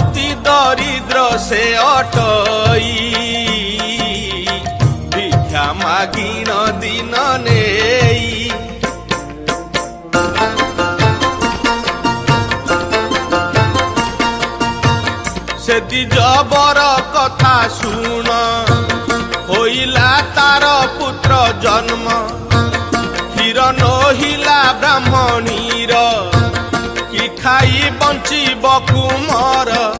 अति दरिद्र से अटई भिक्षा मागिन दिन नेई सेति जबर कथा शुण होइला तार पुत्र जन्म क्षीर नहिला ब्राह्मणीर कि खाई बंचिब कुमार।